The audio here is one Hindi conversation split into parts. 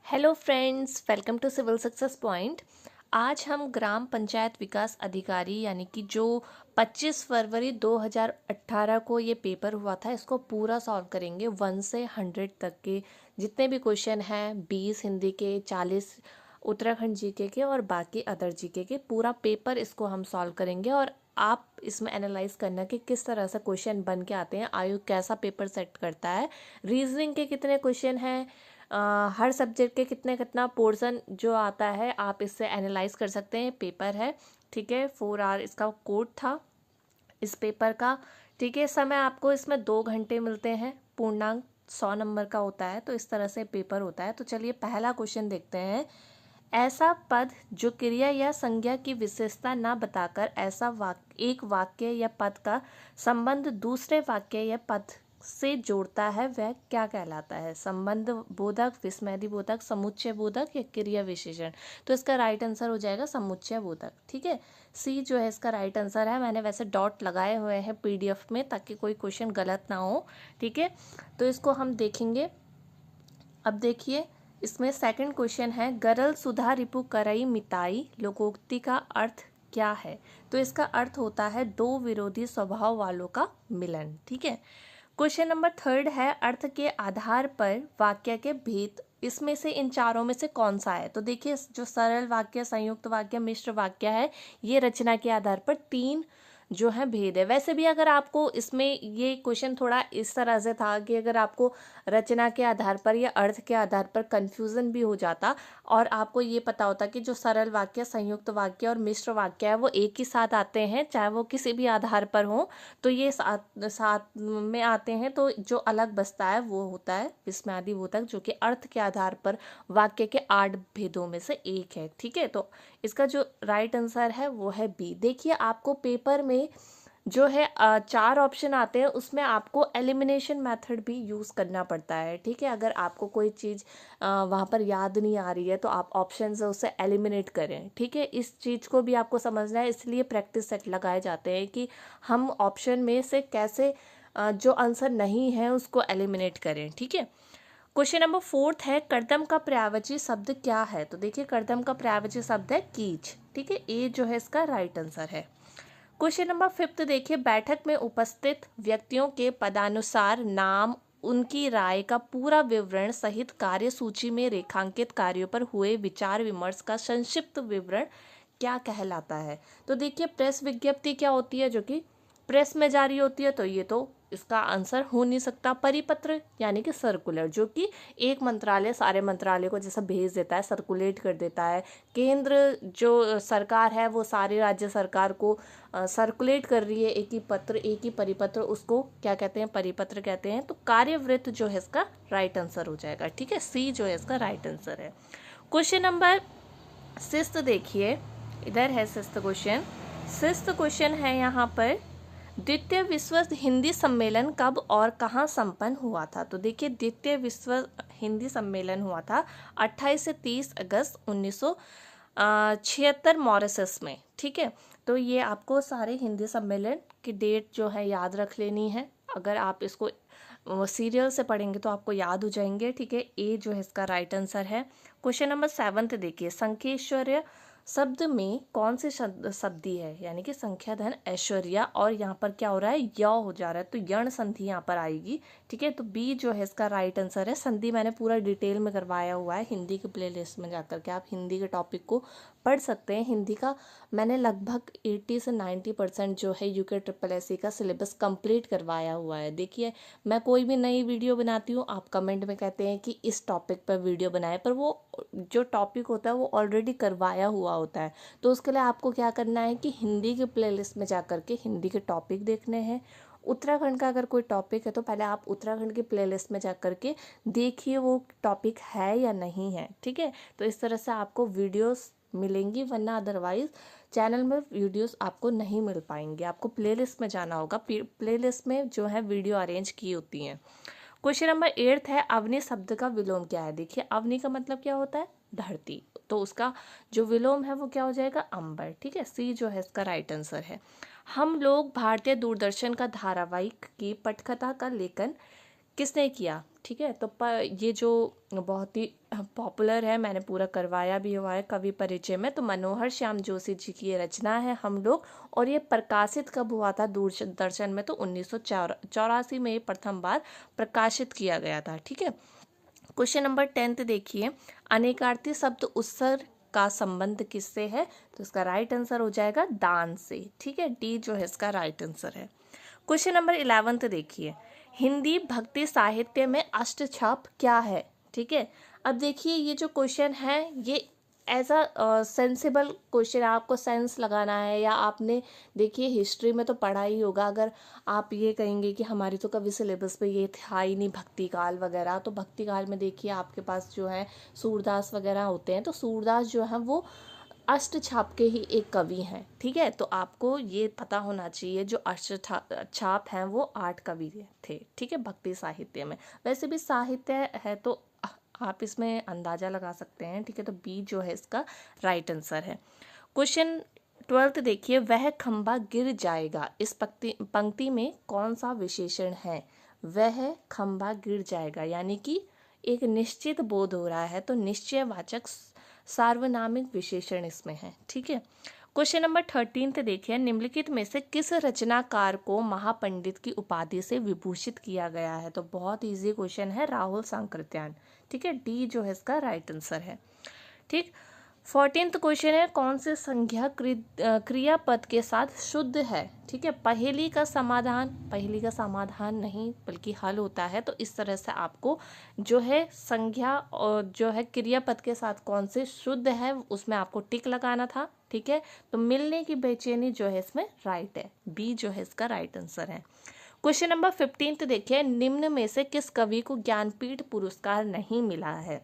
Hello friends, welcome to civil success point. आज हम ग्राम पंचायत विकास अधिकारी यानी कि जो 25 फरवरी 2018 को ये पेपर हुआ था, इसको पूरा सॉल्व करेंगे 1 से 100 तक के जितने भी क्वेश्चन हैं। 20 हिंदी के, 40 उत्तराखंड जीके के और बाकी अदर जीके के। पूरा पेपर इसको हम सॉल्व करेंगे और आप इसमें एनालाइज करना कि किस तरह से क्वेश्चन बन के आते हैं, आयोग कैसा पेपर सेट करता है, रीजनिंग के कितने क्वेश्चन हैं, हर सब्जेक्ट के कितना पोर्शन जो आता है आप इससे एनालाइज कर सकते हैं। पेपर है, ठीक है, 4 आवर इसका कोड था इस पेपर का। ठीक है, समय आपको इसमें 2 घंटे मिलते हैं। पूर्णांक 100 नंबर का होता है, तो इस तरह से पेपर होता है। तो चलिए पहला क्वेश्चन देखते हैं। ऐसा पद जो क्रिया या संज्ञा की विशेषता न बताकर एक वाक्य या पद का संबंध दूसरे वाक्य या पद से जोड़ता है, वह क्या कहलाता है? संबंध बोधक, विस्मयादि बोधक, समुच्चय बोधक या क्रिया विशेषण? तो इसका राइट आंसर हो जाएगा समुच्चय बोधक। ठीक है, सी जो है इसका राइट आंसर है। मैंने वैसे डॉट लगाए हुए हैं पीडीएफ में ताकि कोई क्वेश्चन गलत ना हो। ठीक है, तो इसको हम देखेंगे। अब देखिए, इसमें सेकंड क्वेश्चन है, गरल सुधा रिपु करई मिताई लोकोक्ति का अर्थ क्या है? तो इसका अर्थ होता है दो विरोधी स्वभाव वालों का मिलन। ठीक है, क्वेश्चन नंबर थर्ड है, अर्थ के आधार पर वाक्य के भेद इसमें से इन चारों में से कौन सा है? तो देखिए, जो सरल वाक्य, संयुक्त वाक्य, मिश्र वाक्य है, ये रचना के आधार पर 3 जो है भेद है। वैसे भी अगर आपको इसमें ये क्वेश्चन थोड़ा इस तरह से था कि अगर आपको रचना के आधार पर या अर्थ के आधार पर कंफ्यूजन भी हो जाता और आपको ये पता होता कि जो सरल वाक्य, संयुक्त वाक्य और मिश्र वाक्य है वो एक ही साथ आते हैं, चाहे वो किसी भी आधार पर हो, तो ये साथ में आते हैं, तो जो अलग बचता है वो होता है विस्मयादि बोधक, जो कि अर्थ के आधार पर वाक्य के 8 भेदों में से एक है। ठीक है, तो इसका जो राइट आंसर है वो है बी। देखिए, आपको पेपर में जो है 4 ऑप्शन आते हैं, उसमें आपको एलिमिनेशन मेथड भी यूज़ करना पड़ता है। ठीक है, अगर आपको कोई चीज़ वहाँ पर याद नहीं आ रही है तो आप ऑप्शन से उसे एलिमिनेट करें। ठीक है, इस चीज़ को भी आपको समझना है, इसलिए प्रैक्टिस सेट लगाए जाते हैं कि हम ऑप्शन में से कैसे जो आंसर नहीं है उसको एलिमिनेट करें। ठीक है, क्वेश्चन नंबर फोर्थ है, कर्दम का पर्यायवाची शब्द क्या है? तो देखिए, कर्दम का पर्यायवाची शब्द है कीच। ठीक है, ए जो है इसका राइट आंसर है। क्वेश्चन नंबर फिफ्थ देखिए, बैठक में उपस्थित व्यक्तियों के पदानुसार नाम, उनकी राय का पूरा विवरण सहित कार्य सूची में रेखांकित कार्यों पर हुए विचार विमर्श का संक्षिप्त विवरण क्या कहलाता है? तो देखिए, प्रेस विज्ञप्ति क्या होती है, जो कि प्रेस में जारी होती है, तो ये तो इसका आंसर हो नहीं सकता। परिपत्र यानी कि सर्कुलर, जो कि एक मंत्रालय सारे मंत्रालय को जैसा भेज देता है, सर्कुलेट कर देता है। केंद्र जो सरकार है वो सारी राज्य सरकार को सर्कुलेट कर रही है, एक ही पत्र, एक ही परिपत्र, उसको क्या कहते हैं? परिपत्र कहते हैं। तो कार्यवृत्त जो है इसका राइट आंसर हो जाएगा। ठीक है, सी जो है इसका राइट आंसर है। क्वेश्चन नंबर 6 देखिए, इधर है 6 क्वेश्चन। 6 क्वेश्चन है यहाँ पर, द्वितीय विश्व हिंदी सम्मेलन कब और कहाँ संपन्न हुआ था? तो देखिए, द्वितीय विश्व हिंदी सम्मेलन हुआ था 28 से 30 अगस्त 1976 मॉरिशस में। ठीक है, तो ये आपको सारे हिंदी सम्मेलन की डेट जो है याद रख लेनी है। अगर आप इसको सीरियल से पढ़ेंगे तो आपको याद हो जाएंगे। ठीक है, ए जो है इसका राइट आंसर है। क्वेश्चन नंबर 7 देखिए, संखेश्वर्य शब्द में कौन से शब्दी है? यानी कि संख्या धन ऐश्वर्या, और यहाँ पर क्या हो रहा है? य हो जा रहा है, तो यण संधि यहाँ पर आएगी। ठीक है, तो बी जो है इसका राइट आंसर है। संधि मैंने पूरा डिटेल में करवाया हुआ है हिंदी के प्लेलिस्ट में, जाकर के आप हिंदी के टॉपिक को पढ़ सकते हैं। हिंदी का मैंने लगभग 80 से 90% जो है यूके SSSC का सिलेबस कंप्लीट करवाया हुआ है। देखिए, मैं कोई भी नई वीडियो बनाती हूँ, आप कमेंट में कहते हैं कि इस टॉपिक पर वीडियो बनाए, पर वो जो टॉपिक होता है वो ऑलरेडी करवाया हुआ होता है। तो उसके लिए आपको क्या करना है कि हिंदी के प्लेलिस्ट में जाकर के हिंदी के टॉपिक देखने हैं। उत्तराखंड का अगर कोई टॉपिक है तो पहले आप उत्तराखंड की प्लेलिस्ट में जाकर के देखिए वो टॉपिक है या नहीं है। ठीक है, तो इस तरह से आपको वीडियोस मिलेंगी, वरना अदरवाइज चैनल में वीडियोस आपको नहीं मिल पाएंगे। आपको प्लेलिस्ट में जाना होगा, प्लेलिस्ट में जो है वीडियो अरेंज की होती हैं। क्वेश्चन नंबर 8 है, अवनी शब्द का विलोम क्या है? देखिए, अवनी का मतलब क्या होता है? धरती, तो उसका जो विलोम है वो क्या हो जाएगा? अंबर। ठीक है, सी जो है इसका राइट आंसर है। हम लोग भारतीय दूरदर्शन का धारावाहिक की पटकथा का लेखन किसने किया, ठीक है। तो ये जो बहुत ही पॉपुलर है, मैंने पूरा करवाया भी हुआ है कवि परिचय में, तो मनोहर श्याम जोशी जी की ये रचना है हम लोग। और ये प्रकाशित कब हुआ था दूरदर्शन में, तो 1984 में ये प्रथम बार प्रकाशित किया गया था, ठीक है। क्वेश्चन नंबर 10 देखिए, अनेकार्थी शब्द उत्सर्ग का संबंध किससे है, तो इसका राइट आंसर हो जाएगा दान से, ठीक है। डी जो है इसका राइट आंसर है। क्वेश्चन नंबर 11 देखिए, हिंदी भक्ति साहित्य में अष्टछाप क्या है, ठीक है। अब देखिए ये जो क्वेश्चन है ये एज अ सेंसिबल क्वेश्चन, आपको सेंस लगाना है, या आपने देखिए हिस्ट्री में तो पढ़ा ही होगा। अगर आप ये कहेंगे कि हमारी तो कभी सिलेबस पे ये था ही नहीं भक्ति काल वगैरह, तो भक्ति काल में देखिए आपके पास जो है सूरदास वगैरह होते हैं, तो सूरदास जो है वो अष्टछाप के ही एक कवि हैं, ठीक है। तो आपको ये पता होना चाहिए जो अष्टछाप हैं वो 8 कवि थे, ठीक है, भक्ति साहित्य में। वैसे भी साहित्य है तो आप इसमें अंदाजा लगा सकते हैं, ठीक है। तो बी जो है इसका राइट आंसर है। क्वेश्चन 12 देखिए, वह खंबा गिर जाएगा, इस पंक्ति में कौन सा विशेषण है। वह खंबा गिर जाएगा यानी कि एक निश्चित बोध हो रहा है, तो निश्चयवाचक सार्वनामिक विशेषण इसमें है, ठीक है। क्वेश्चन नंबर 13 देखिए, निम्नलिखित में से किस रचनाकार को महापंडित की उपाधि से विभूषित किया गया है, तो बहुत इजी क्वेश्चन है, राहुल सांकृत्यायन, ठीक है। डी जो है इसका राइट आंसर है, ठीक। 14th क्वेश्चन है, कौन से संज्ञा क्रियापद के साथ शुद्ध है, ठीक है। पहेली का समाधान नहीं बल्कि हल होता है, तो इस तरह से आपको जो है संज्ञा और जो है क्रियापद के साथ कौन से शुद्ध है उसमें आपको टिक लगाना था, ठीक है। तो मिलने की बेचैनी जो है इसमें राइट है, बी जो है इसका राइट आंसर है। क्वेश्चन नंबर 15 देखिए, निम्न में से किस कवि को ज्ञानपीठ पुरस्कार नहीं मिला है,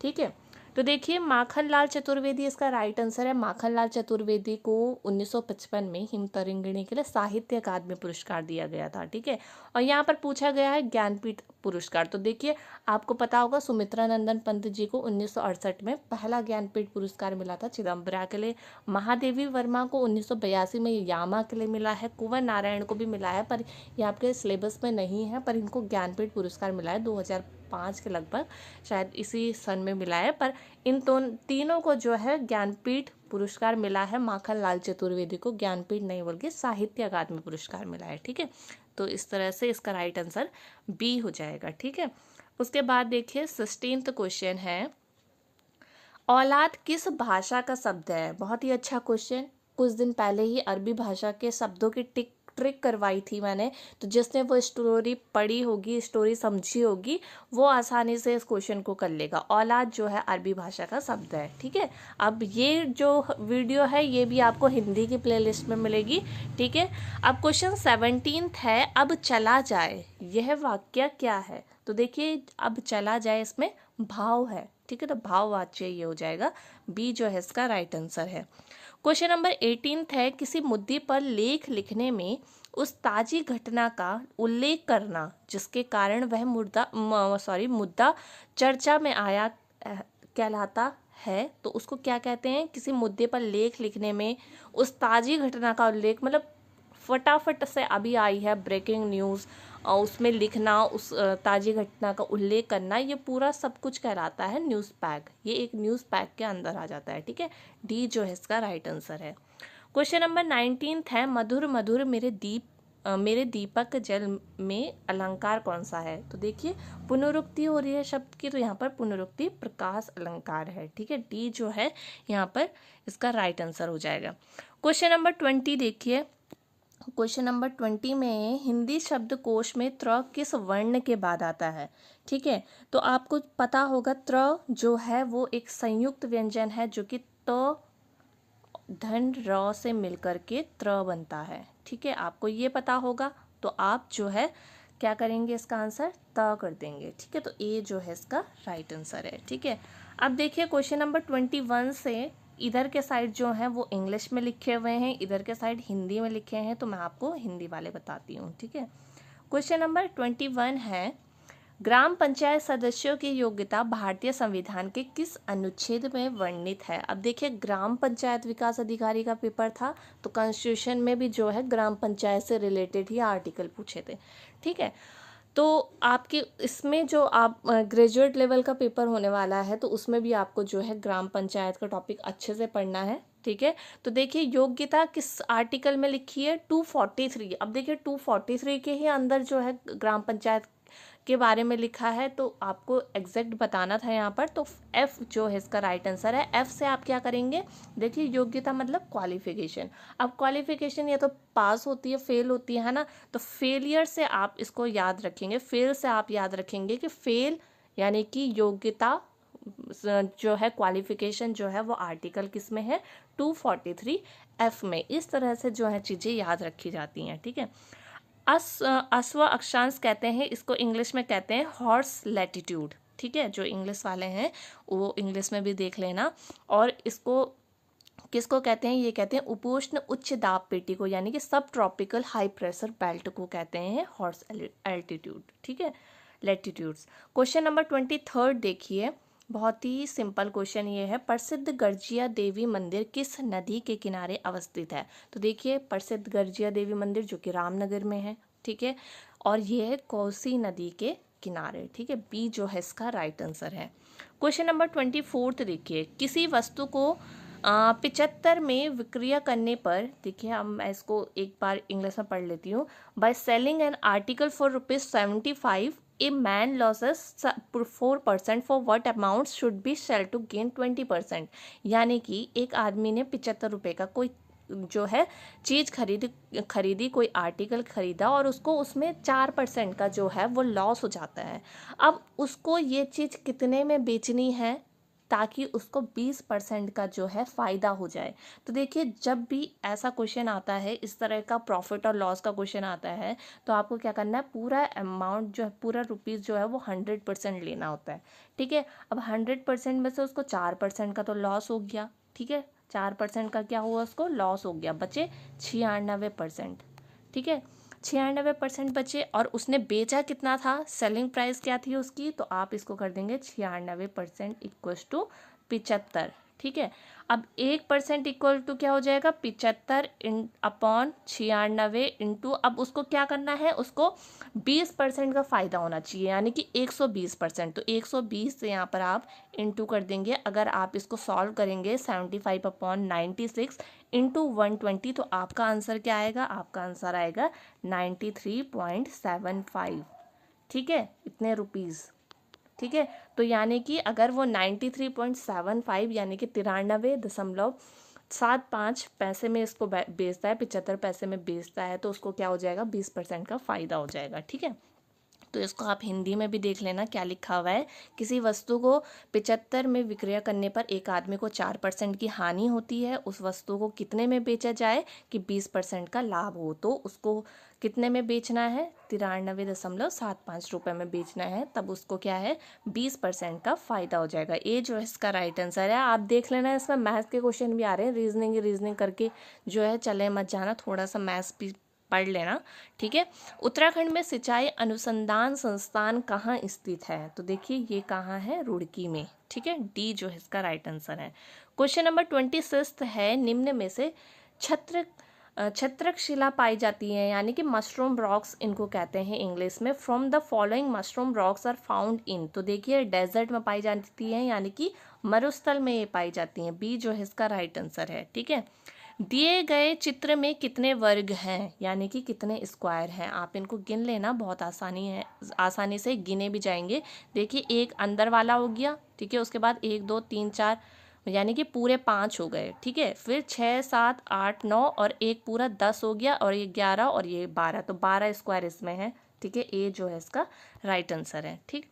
ठीक है। तो देखिए माखनलाल चतुर्वेदी इसका राइट आंसर है। माखनलाल चतुर्वेदी को 1955 में हिमतरंगिणी के लिए साहित्य अकादमी पुरस्कार दिया गया था, ठीक है। और यहाँ पर पूछा गया है ज्ञानपीठ पुरस्कार, तो देखिए आपको पता होगा सुमित्रा नंदन पंत जी को 1968 में पहला ज्ञानपीठ पुरस्कार मिला था चिदम्बरा के लिए। महादेवी वर्मा को 1982 में यामा के लिए मिला है। कुंवर नारायण को भी मिला है, पर ये आपके सिलेबस में नहीं है, पर इनको ज्ञानपीठ पुरस्कार मिला है 2005 के लगभग, शायद इसी सन में मिला है। पर इन तीनों को जो है ज्ञानपीठ पुरस्कार मिला है। माखनलाल चतुर्वेदी को ज्ञानपीठ नहीं बल्कि साहित्य अकादमी पुरस्कार मिला है, ठीक है। तो इस तरह से इसका राइट आंसर बी हो जाएगा, ठीक है। उसके बाद देखिए 16th क्वेश्चन है, औलाद किस भाषा का शब्द है। बहुत ही अच्छा क्वेश्चन, कुछ दिन पहले ही अरबी भाषा के शब्दों की ट्रिक करवाई थी मैंने, तो जिसने वो स्टोरी पढ़ी होगी, स्टोरी समझी होगी, वो आसानी से इस क्वेश्चन को कर लेगा। औलाद जो है अरबी भाषा का शब्द है, ठीक है। अब ये जो वीडियो है ये भी आपको हिंदी की प्लेलिस्ट में मिलेगी, ठीक है। अब क्वेश्चन 17 है, अब चला जाए यह वाक्य क्या है। तो देखिए अब चला जाए इसमें भाव है, ठीक है, तो भाववाच्य ये हो जाएगा, बी जो है इसका राइट आंसर है। क्वेश्चन नंबर 18 है, किसी मुद्दे पर लेख लिखने में उस ताजी घटना का उल्लेख करना जिसके कारण वह मुद्दा चर्चा में आया कहलाता है, तो उसको क्या कहते हैं। किसी मुद्दे पर लेख लिखने में उस ताजी घटना का उल्लेख, मतलब फटाफट से अभी आई है ब्रेकिंग न्यूज़ और उसमें लिखना, उस ताज़ी घटना का उल्लेख करना, ये पूरा सब कुछ कहलाता है न्यूज़ पैक। ये एक न्यूज़ पैक के अंदर आ जाता है, ठीक है। डी जो है इसका राइट आंसर है। क्वेश्चन नंबर 19 है, मधुर मधुर मेरे दीपक जल में अलंकार कौन सा है। तो देखिए पुनरुक्ति हो रही है शब्द की, तो यहाँ पर पुनरुक्ति प्रकाश अलंकार है, ठीक है। डी जो है यहाँ पर इसका राइट आंसर हो जाएगा। क्वेश्चन नंबर 20 देखिए, क्वेश्चन नंबर 20 में हिंदी शब्दकोश में त्र किस वर्ण के बाद आता है, ठीक है। तो आपको पता होगा त्र जो है वो एक संयुक्त व्यंजन है जो कि त धन र से मिलकर के त्र बनता है, ठीक है। आपको ये पता होगा, तो आप जो है क्या करेंगे, इसका आंसर त कर देंगे, ठीक है। तो ए जो है इसका राइट आंसर है, ठीक है। अब देखिए क्वेश्चन नंबर 21 से इधर के साइड जो हैं वो इंग्लिश में लिखे हुए हैं, इधर के साइड हिंदी में लिखे हैं, तो मैं आपको हिंदी वाले बताती हूँ, ठीक है। क्वेश्चन नंबर 21 है, ग्राम पंचायत सदस्यों की योग्यता भारतीय संविधान के किस अनुच्छेद में वर्णित है। अब देखिए ग्राम पंचायत विकास अधिकारी का पेपर था, तो कॉन्स्टिट्यूशन में भी जो है ग्राम पंचायत से रिलेटेड ही आर्टिकल पूछे थे, ठीक है। तो आपके इसमें जो आप ग्रेजुएट लेवल का पेपर होने वाला है, तो उसमें भी आपको जो है ग्राम पंचायत का टॉपिक अच्छे से पढ़ना है, ठीक है। तो देखिए योग्यता किस आर्टिकल में लिखी है, 243। अब देखिए 243 के ही अंदर जो है ग्राम पंचायत के बारे में लिखा है, तो आपको एग्जैक्ट बताना था यहाँ पर। तो एफ जो है इसका राइट आंसर है। एफ से आप क्या करेंगे, देखिए योग्यता मतलब क्वालिफिकेशन। अब क्वालिफिकेशन या तो पास होती है, फेल होती है ना, तो फेलियर से आप इसको याद रखेंगे, फेल से आप याद रखेंगे कि फेल यानी कि योग्यता जो है क्वालिफिकेशन जो है वो आर्टिकल किस में है, 243 एफ में। इस तरह से जो है चीज़ें याद रखी जाती हैं, ठीक है। अश्व अक्षांश कहते हैं, इसको इंग्लिश में कहते हैं हॉर्स लैटिट्यूड, ठीक है। जो इंग्लिश वाले हैं वो इंग्लिश में भी देख लेना। और इसको किसको कहते हैं, ये कहते हैं उपोष्ण उच्च दाब पेटी को, यानी कि सब ट्रॉपिकल हाई प्रेशर बेल्ट को कहते हैं हॉर्स एल्टीट्यूड, ठीक है, लैटिट्यूड्स। क्वेश्चन नंबर 23 देखिए, बहुत ही सिंपल क्वेश्चन ये है, प्रसिद्ध गर्जिया देवी मंदिर किस नदी के किनारे अवस्थित है। तो देखिए प्रसिद्ध गर्जिया देवी मंदिर जो कि रामनगर में है, ठीक है, और ये है कोसी नदी के किनारे, ठीक है। बी जो है इसका राइट आंसर है। क्वेश्चन नंबर 24 देखिए, किसी वस्तु को 75 में विक्रय करने पर, देखिए अब मैं इसको एक बार इंग्लिश में पढ़ लेती हूँ। By selling an article for ₹75 a man losses 4% for what amount should be sell to gain 20%। यानी कि एक आदमी ने 75 रुपये का कोई जो है चीज़ खरीदी, कोई आर्टिकल खरीदा, और उसको उसमें 4% का जो है वो लॉस हो जाता है। अब उसको ये चीज़ कितने में बेचनी है ताकि उसको 20% का जो है फ़ायदा हो जाए। तो देखिए जब भी ऐसा क्वेश्चन आता है, इस तरह का प्रॉफिट और लॉस का क्वेश्चन आता है, तो आपको क्या करना है, पूरा अमाउंट जो है, पूरा रुपीज़ जो है वो 100% लेना होता है, ठीक है। अब 100% में से उसको 4% का तो लॉस हो गया, ठीक है, 4% का क्या हुआ, उसको लॉस हो गया, बचे 96%, ठीक है, 96% बचे। और उसने बेचा कितना था, सेलिंग प्राइस क्या थी उसकी, तो आप इसको कर देंगे 96% इक्वल्स टू 75, ठीक है। अब 1% इक्वल टू क्या हो जाएगा, 75 अपॉन 96 इंटू, अब उसको क्या करना है, उसको 20% का फ़ायदा होना चाहिए, यानी कि 120%। तो 120 से यहाँ पर आप इंटू कर देंगे। अगर आप इसको सॉल्व करेंगे 75 अपॉन 96 इंटू 120, तो आपका आंसर क्या आएगा, आपका आंसर आएगा 93.75, ठीक है, इतने रुपीज़, ठीक है। तो यानी कि अगर वो 93.75 यानी कि 93.75 पैसे में इसको बेचता है, 75 पैसे में बेचता है, तो उसको क्या हो जाएगा, 20% का फ़ायदा हो जाएगा, ठीक है। तो इसको आप हिंदी में भी देख लेना क्या लिखा हुआ है, किसी वस्तु को 75 में विक्रय करने पर एक आदमी को 4% की हानि होती है, उस वस्तु को कितने में बेचा जाए कि 20% का लाभ हो, तो उसको कितने में बेचना है, 93.75 रुपये में बेचना है, तब उसको क्या है 20% का फ़ायदा हो जाएगा। ये जो है इसका राइट आंसर है। आप देख लेना, इसमें मैथ्स के क्वेश्चन भी आ रहे हैं, रीजनिंग करके जो है चले मत जाना, थोड़ा सा मैथ्स भी पढ़ लेना, ठीक है। उत्तराखंड में सिंचाई अनुसंधान संस्थान कहाँ स्थित है, तो देखिए ये कहाँ है, रुड़की में, ठीक है, डी जो है इसका राइट आंसर है। क्वेश्चन नंबर 26 है, निम्न में से छत्रक शिला पाई जाती है, यानी कि मशरूम रॉक्स इनको कहते हैं इंग्लिश में। From the following mushroom rocks are found in, तो देखिए डेजर्ट में पाई जाती है, यानी कि मरुस्थल में ये पाई जाती हैं। बी जो है इसका राइट आंसर है, ठीक है। दिए गए चित्र में कितने वर्ग हैं, यानी कि कितने स्क्वायर हैं, आप इनको गिन लेना, बहुत आसानी से गिने भी जाएंगे। देखिए एक अंदर वाला हो गया, ठीक है, उसके बाद 1 2 3 4 यानी कि पूरे 5 हो गए, ठीक है, फिर 6 7 8 9 और एक पूरा 10 हो गया, और ये 11 और ये 12, तो 12 स्क्वायर इसमें है, ठीक है। ए जो है इसका राइट आंसर है, ठीक।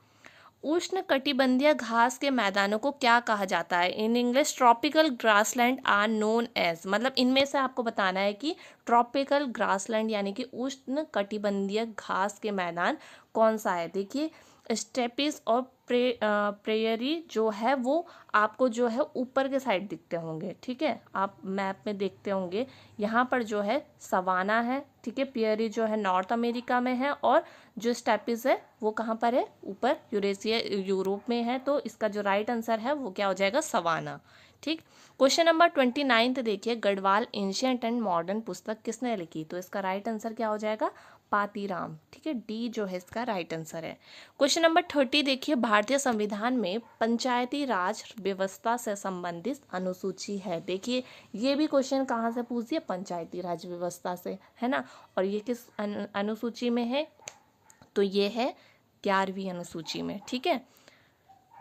उष्ण कटिबंधीय घास के मैदानों को क्या कहा जाता है, in English tropical grassland are known as, मतलब इनमें से आपको बताना है कि ट्रॉपिकल ग्रासलैंड यानी कि उष्ण कटिबंधीय घास के मैदान कौन सा है। देखिए स्टेपिस और प्रेयरी जो है वो आपको जो है ऊपर के साइड दिखते होंगे, ठीक है, आप मैप में देखते होंगे, यहाँ पर जो है सवाना है, ठीक है, प्रेयरी जो है नॉर्थ अमेरिका में है, और जो स्टेपिस है वो कहाँ पर है, ऊपर यूरोप में है, तो इसका जो राइट आंसर है वो क्या हो जाएगा, सवाना, ठीक। क्वेश्चन नंबर 29 देखिए, गढ़वाल एंशिएंट एंड मॉडर्न पुस्तक किसने लिखी, तो इसका राइट आंसर क्या हो जाएगा, पातीराम। ठीक है, डी जो है इसका राइट आंसर है। क्वेश्चन नंबर 30 देखिए, भारतीय संविधान में पंचायती राज व्यवस्था से संबंधित अनुसूची है। देखिए ये भी क्वेश्चन कहाँ से पूछ दिया, पंचायती राज व्यवस्था से, है ना। और ये किस अनुसूची में है, तो ये है 11वीं अनुसूची में। ठीक है,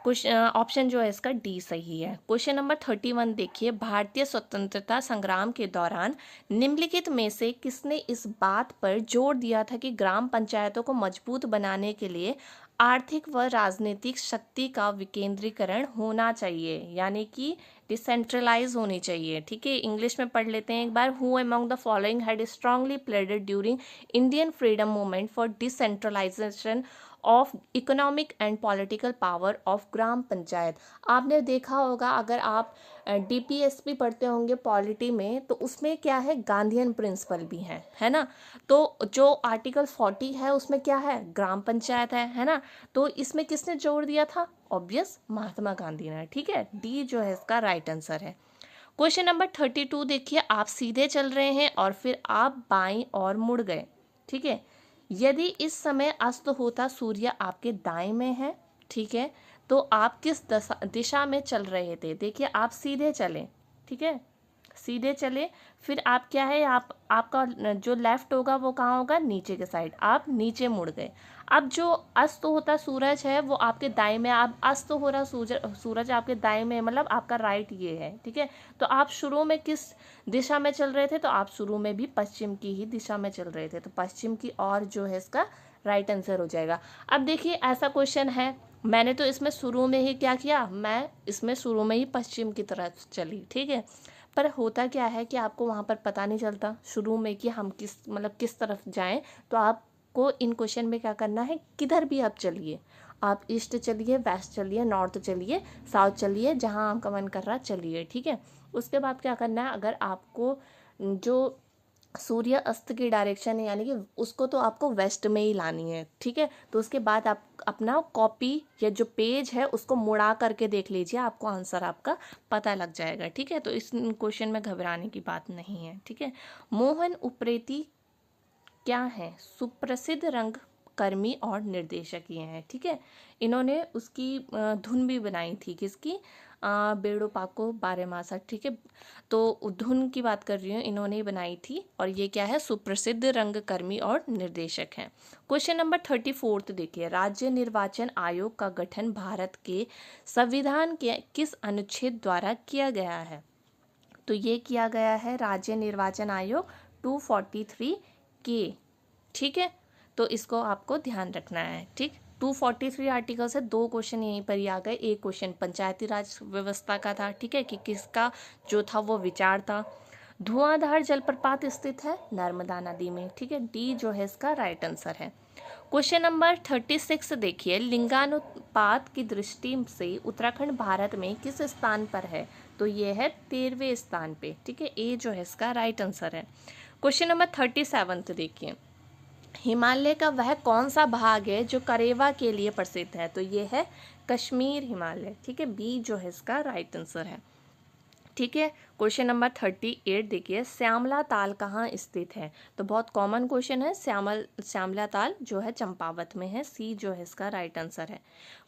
ऑप्शन जो है इसका डी सही है। क्वेश्चन नंबर 31 देखिए, भारतीय स्वतंत्रता संग्राम के दौरान निम्नलिखित में से किसने इस बात पर जोर दिया था कि ग्राम पंचायतों को मजबूत बनाने के लिए आर्थिक व राजनीतिक शक्ति का विकेंद्रीकरण होना चाहिए, यानी कि डिसेंट्रलाइज होनी चाहिए। ठीक है, इंग्लिश में पढ़ लेते हैं एक बार। Who among the following had strongly pleaded during Indian freedom movement for decentralization of economic and political power of gram panchayat. आपने देखा होगा, अगर आप डीपीएसपी पढ़ते होंगे पॉलिटी में, तो उसमें क्या है, गांधीयन प्रिंसिपल भी है ना। तो जो आर्टिकल 40 है उसमें क्या है, ग्राम पंचायत है ना। तो इसमें किसने जोर दिया था, ऑब्वियस महात्मा गांधी ने। ठीक है, डी जो है इसका राइट आंसर है। क्वेश्चन नंबर 32 देखिए, आप सीधे चल रहे हैं और फिर आप बाईं ओर मुड़ गए। ठीक है, यदि इस समय अस्त होता सूर्य आपके दाएं में है, ठीक है, तो आप किस दिशा में चल रहे थे। देखिए आप सीधे चले, ठीक है, सीधे चले, फिर आप क्या है, आपका जो लेफ्ट होगा वो कहाँ होगा, नीचे के साइड, आप नीचे मुड़ गए। अब जो अस्त होता सूरज है वो आपके दाएं में, आप अस्त हो रहा सूरज आपके दाएं में, मतलब आपका राइट ये है। ठीक है, तो आप शुरू में किस दिशा में चल रहे थे, तो आप शुरू में भी पश्चिम की ही दिशा में चल रहे थे, तो पश्चिम की ओर जो है इसका राइट आंसर हो जाएगा। अब देखिए ऐसा क्वेश्चन है, मैंने तो इसमें शुरू में ही क्या किया, मैं इसमें शुरू में ही पश्चिम की तरफ चली। ठीक है, पर होता क्या है कि आपको वहाँ पर पता नहीं चलता शुरू में कि हम किस तरफ जाएं। तो आपको इन क्वेश्चन में क्या करना है, किधर भी आप चलिए, आप ईस्ट चलिए, वेस्ट चलिए, नॉर्थ चलिए, साउथ चलिए, जहाँ आपका मन कर रहा चलिए। ठीक है, उसके बाद क्या करना है, अगर आपको जो सूर्य अस्त की डायरेक्शन है, यानी कि उसको तो आपको वेस्ट में ही लानी है। ठीक है, तो उसके बाद आप अपना कॉपी या जो पेज है उसको मुड़ा करके देख लीजिए, आपको आंसर आपका पता लग जाएगा। ठीक है, तो इस क्वेश्चन में घबराने की बात नहीं है। ठीक है, मोहन उप्रेती क्या है, सुप्रसिद्ध रंग कर्मी और निर्देशक ये हैं। ठीक है, इन्होंने उसकी धुन भी बनाई थी, किसकी, बेड़ो पाको बारहमासा। ठीक है, तो धुन की बात कर रही हूँ, इन्होंने बनाई थी, और ये क्या है, सुप्रसिद्ध रंगकर्मी और निर्देशक हैं। क्वेश्चन नंबर 34 देखिए, राज्य निर्वाचन आयोग का गठन भारत के संविधान के किस अनुच्छेद द्वारा किया गया है। तो ये किया गया है राज्य निर्वाचन आयोग 243 के। ठीक है, तो इसको आपको ध्यान रखना है। ठीक, 243 आर्टिकल से 2 क्वेश्चन यहीं पर ही आ गए। एक क्वेश्चन पंचायती राज व्यवस्था का था, ठीक है, कि किसका जो था वो विचार था। धुआंधार जलप्रपात स्थित है नर्मदा नदी में। ठीक है, डी जो है इसका राइट आंसर है। क्वेश्चन नंबर 36 देखिए, लिंगानुपात की दृष्टि से उत्तराखंड भारत में किस स्थान पर है। तो ये है 13वें स्थान पे। ठीक है, ए जो है इसका राइट आंसर है। क्वेश्चन नंबर 37 देखिए, हिमालय का वह कौन सा भाग है जो करेवा के लिए प्रसिद्ध है। तो ये है कश्मीर हिमालय। ठीक है, बी जो है इसका राइट आंसर है। ठीक है, क्वेश्चन नंबर 38 देखिए, श्यामला ताल कहाँ स्थित है। तो बहुत कॉमन क्वेश्चन है, श्यामला ताल जो है चंपावत में है, सी जो है इसका राइट आंसर है।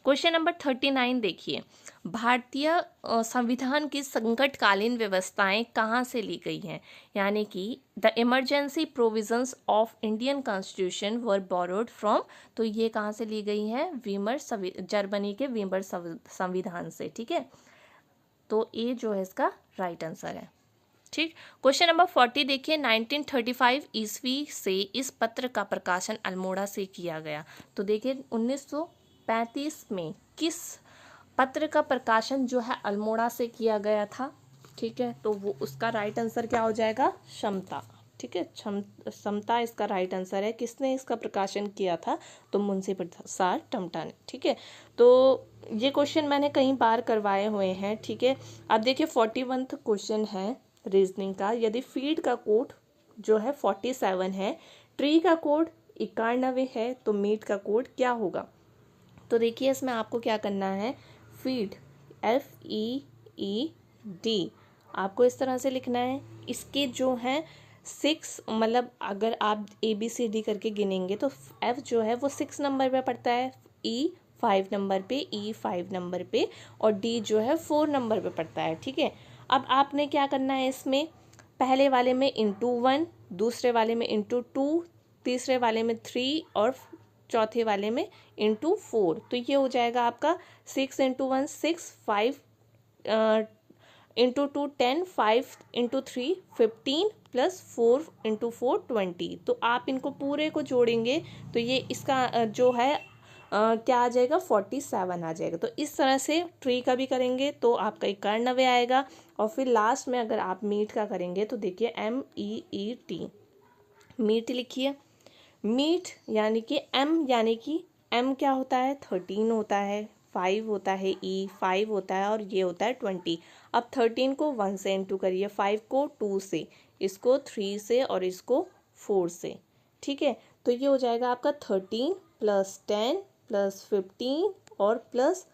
क्वेश्चन नंबर 39 देखिए, भारतीय संविधान की संकटकालीन व्यवस्थाएं कहाँ से ली गई हैं, यानी कि the emergency provisions of Indian constitution were borrowed from. तो ये कहाँ से ली गई हैं, जर्मनी के वीमर संविधान से। ठीक है, तो ए जो है इसका राइट आंसर है। ठीक, क्वेश्चन नंबर 40 देखिए, 1935 ईस्वी से इस पत्र का प्रकाशन अल्मोड़ा से किया गया। तो देखिए 1935 में किस पत्र का प्रकाशन जो है अल्मोड़ा से किया गया था। ठीक है, तो वो उसका राइट आंसर क्या हो जाएगा, समता। ठीक है, समता इसका राइट आंसर है। किसने इसका प्रकाशन किया था, तो मुंशी प्रसाद टमटा ने। ठीक है, तो ये क्वेश्चन मैंने कई बार करवाए हुए हैं। ठीक है, अब देखिए 41 क्वेश्चन है रीजनिंग का, यदि फीड का कोड जो है 47 है, ट्री का कोड 91 है, तो मीट का कोड क्या होगा। तो देखिए इसमें आपको क्या करना है, फीड FEED आपको इस तरह से लिखना है। इसके जो है 6, मतलब अगर आप ABCD करके गिनेंगे तो F जो है वो 6 नंबर पे पड़ता है, E 5 नंबर पे, E 5 नंबर पे, और D जो है 4 नंबर पे पड़ता है। ठीक है, अब आपने क्या करना है, इसमें पहले वाले में ×1, दूसरे वाले में ×2, तीसरे वाले में 3 और चौथे वाले में ×4। तो ये हो जाएगा आपका 6 × 1 6, 5 ×2 10, 5 × 3 15 प्लस 4 × 4 20। तो आप इनको पूरे को जोड़ेंगे तो ये इसका जो है क्या आ जाएगा, 47 आ जाएगा। तो इस तरह से ट्री का भी करेंगे तो आपका 91 आएगा। और फिर लास्ट में अगर आप मीट का करेंगे तो देखिए MEET, मीट लिखिए। मीट यानी कि M क्या होता है, 13 होता है, 5 होता है, E 5 होता है, और ये होता है 20। अब 13 को 1 से इंटू करिए, 5 को 2 से, इसको 3 से और इसको 4 से। ठीक है, तो ये हो जाएगा आपका 13 + 10 + 15 और प्लस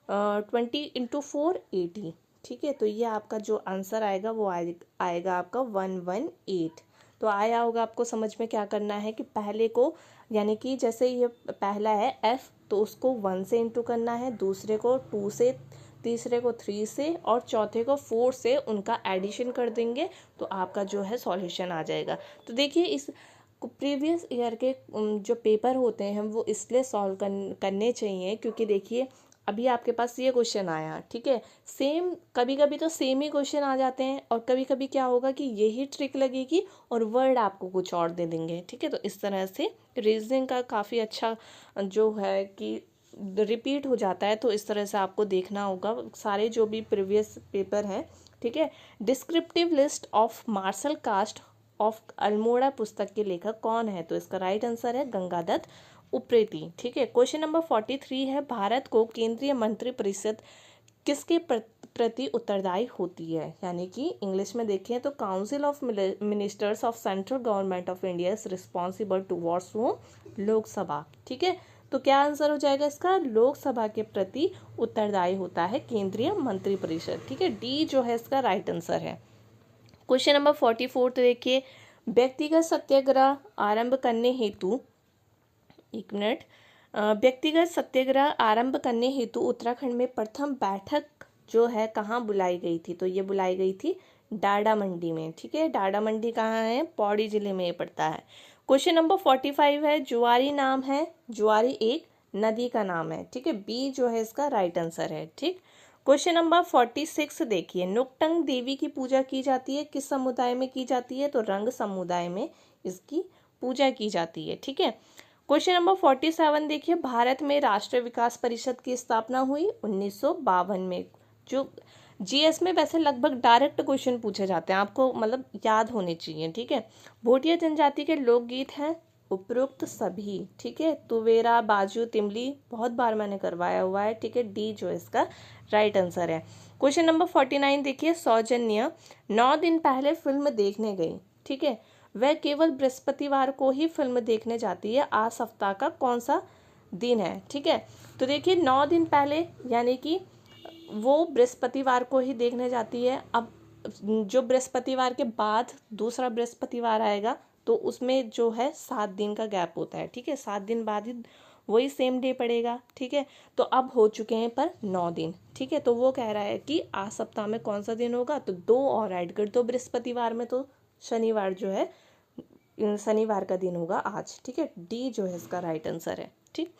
20 × 4 80। ठीक है, तो ये आपका जो आंसर आएगा वो आएगा आपका 118। तो आया होगा आपको समझ में क्या करना है कि पहले को, यानी कि जैसे ये पहला है F, तो उसको 1 से इंटू करना है, दूसरे को 2 से, तीसरे को 3 से और चौथे को 4 से, उनका एडिशन कर देंगे तो आपका जो है सॉल्यूशन आ जाएगा। तो देखिए इस प्रीवियस ईयर के जो पेपर होते हैं वो इसलिए सॉल्व करने चाहिए क्योंकि देखिए अभी आपके पास ये क्वेश्चन आया, ठीक है, सेम, कभी कभी तो सेम ही क्वेश्चन आ जाते हैं और कभी कभी क्या होगा कि यही ट्रिक लगेगी और वर्ड आपको कुछ और दे देंगे। ठीक है, तो इस तरह से रीजनिंग का काफ़ी अच्छा जो है कि रिपीट हो जाता है, तो इस तरह से आपको देखना होगा सारे जो भी प्रीवियस पेपर हैं। ठीक है, descriptive list of martial caste of Almora पुस्तक के लेखक कौन है, तो इसका राइट आंसर है गंगादत्त उप्रेती। ठीक है, क्वेश्चन नंबर 43 है, भारत को केंद्रीय मंत्रिपरिषद किसके प्रति उत्तरदायी होती है, यानी कि इंग्लिश में देखें तो council of ministers of central government of India is responsible towards Lok Sabha. ठीक है, तो क्या आंसर हो जाएगा इसका, लोकसभा के प्रति उत्तरदायी होता है केंद्रीय मंत्रिपरिषद। ठीक है, डी जो है इसका राइट आंसर है। क्वेश्चन नंबर 44 तो देखिए, व्यक्तिगत सत्याग्रह आरंभ करने हेतु, एक मिनट, व्यक्तिगत सत्याग्रह आरंभ करने हेतु उत्तराखंड में प्रथम बैठक जो है कहाँ बुलाई गई थी, तो ये बुलाई गई थी डाडा मंडी में। ठीक है, डाडा मंडी कहाँ है, पौड़ी जिले में पड़ता है। क्वेश्चन नंबर 45 है, जुआरी नाम है, जुआरी एक नदी का नाम है। ठीक है, बी जो है इसका राइट आंसर है। ठीक, क्वेश्चन नंबर 46 देखिए, नुकटंग देवी की पूजा की जाती है, किस समुदाय में की जाती है, तो रंग समुदाय में इसकी पूजा की जाती है। ठीक है, क्वेश्चन नंबर 47 देखिए, भारत में राष्ट्रीय विकास परिषद की स्थापना हुई 1952 में। जो GS में वैसे लगभग डायरेक्ट क्वेश्चन पूछे जाते हैं, आपको मतलब याद होने चाहिए। ठीक है, भोटिया जनजाति के लोकगीत हैं उपरोक्त सभी। ठीक है, तुवेरा, बाजू, तिमली बहुत बार मैंने करवाया हुआ है। ठीक है, डी जो इसका राइट आंसर है। क्वेश्चन नंबर 49 देखिए, सौजन्य 9 दिन पहले फिल्म देखने गई। ठीक है, वह केवल बृहस्पतिवार को ही फिल्म देखने जाती है, आज सप्ताह का कौन सा दिन है। ठीक है, तो देखिए 9 दिन पहले यानी कि वो बृहस्पतिवार को ही देखने जाती है। अब जो बृहस्पतिवार के बाद दूसरा बृहस्पतिवार आएगा तो उसमें जो है 7 दिन का गैप होता है। ठीक है, 7 दिन बाद ही वही सेम डे पड़ेगा। ठीक है, तो अब हो चुके हैं पर 9 दिन। ठीक है, तो वो कह रहा है कि आज सप्ताह में कौन सा दिन होगा, तो 2 और ऐड कर दो बृहस्पतिवार में, तो शनिवार जो है, शनिवार का दिन होगा आज। ठीक है, डी जो है इसका राइट आंसर है। ठीक,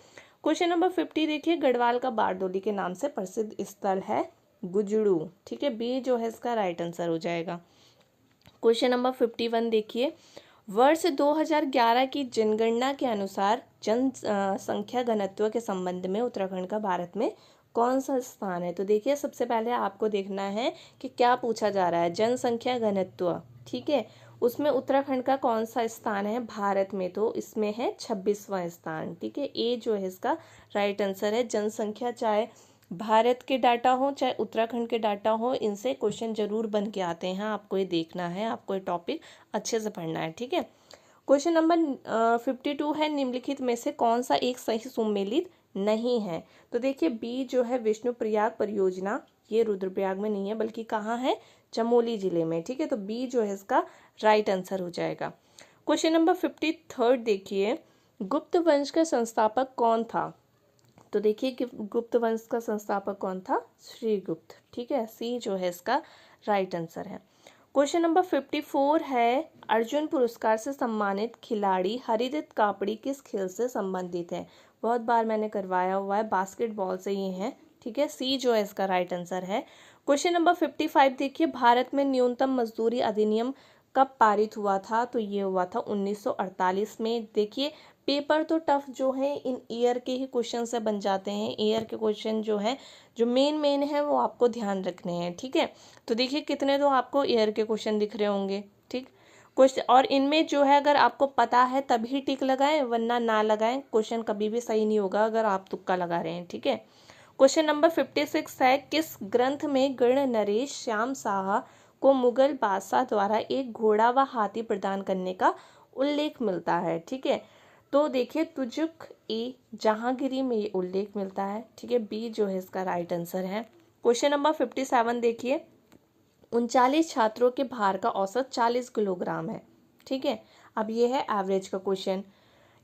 क्वेश्चन नंबर 50 देखिए, गढ़वाल का बारडोली के नाम से प्रसिद्ध स्थल है गुजड़ू। ठीक है, बी जो है इसका राइट आंसर हो जाएगा। क्वेश्चन नंबर 51 देखिए, वर्ष 2011 की जनगणना के अनुसार जनसंख्या घनत्व के संबंध में उत्तराखंड का भारत में कौन सा स्थान है, तो देखिए सबसे पहले आपको देखना है कि क्या पूछा जा रहा है, जनसंख्या घनत्व। ठीक है, उसमें उत्तराखंड का कौन सा स्थान है भारत में, तो इसमें है 26वां स्थान। ठीक है, ए जो है इसका राइट आंसर है। जनसंख्या चाहे भारत के डाटा हो चाहे उत्तराखंड के डाटा हो, इनसे क्वेश्चन जरूर बन के आते हैं, आपको ये देखना है, आपको ये टॉपिक अच्छे से पढ़ना है। ठीक है, क्वेश्चन नंबर 52 है, निम्नलिखित में से कौन सा एक सही सुमेलित नहीं है, तो देखिए बी जो है विष्णु प्रयाग परियोजना ये रुद्रप्रयाग में नहीं है बल्कि कहाँ है, चमोली जिले में। ठीक है, तो बी जो है इसका राइट आंसर हो जाएगा। क्वेश्चन नंबर 53 देखिए, गुप्त वंश का संस्थापक कौन था? तो देखिए कि गुप्त वंश का संस्थापक कौन था? श्रीगुप्त। ठीक है, सी जो है इसका राइट आंसर है। क्वेश्चन नंबर 54 है, अर्जुन पुरस्कार से सम्मानित खिलाड़ी हरिदत्त कापड़ी किस खेल से संबंधित है? बहुत बार मैंने करवाया हुआ है, बास्केटबॉल से ये है। ठीक है, सी जो है इसका राइट आंसर है। क्वेश्चन नंबर 55 देखिए, भारत में न्यूनतम मजदूरी अधिनियम कब पारित हुआ था? तो ये हुआ था 1948 में। देखिए पेपर तो टफ जो है इन ईयर के ही क्वेश्चन से बन जाते हैं। ईयर के क्वेश्चन जो है, जो मेन है वो आपको ध्यान रखने हैं। ठीक है, तो देखिए कितने तो आपको ईयर के क्वेश्चन दिख रहे होंगे। ठीक, क्वेश्चन और इनमें जो है अगर आपको पता है तभी टिक लगाएं, वरना ना लगाएं। क्वेश्चन कभी भी सही नहीं होगा अगर आप तुक्का लगा रहे हैं। ठीक है, क्वेश्चन नंबर 56 है, किस ग्रंथ में गण नरेश श्याम शाह को मुगल बादशाह द्वारा एक घोड़ा व हाथी प्रदान करने का उल्लेख मिलता है? ठीक है, तो देखिए तुजुक ए जहांगीरी में ये उल्लेख मिलता है। ठीक है, बी जो है इसका राइट आंसर है। क्वेश्चन नंबर 57 देखिए, 39 छात्रों के भार का औसत 40 किलोग्राम है। ठीक है, अब ये है एवरेज का क्वेश्चन।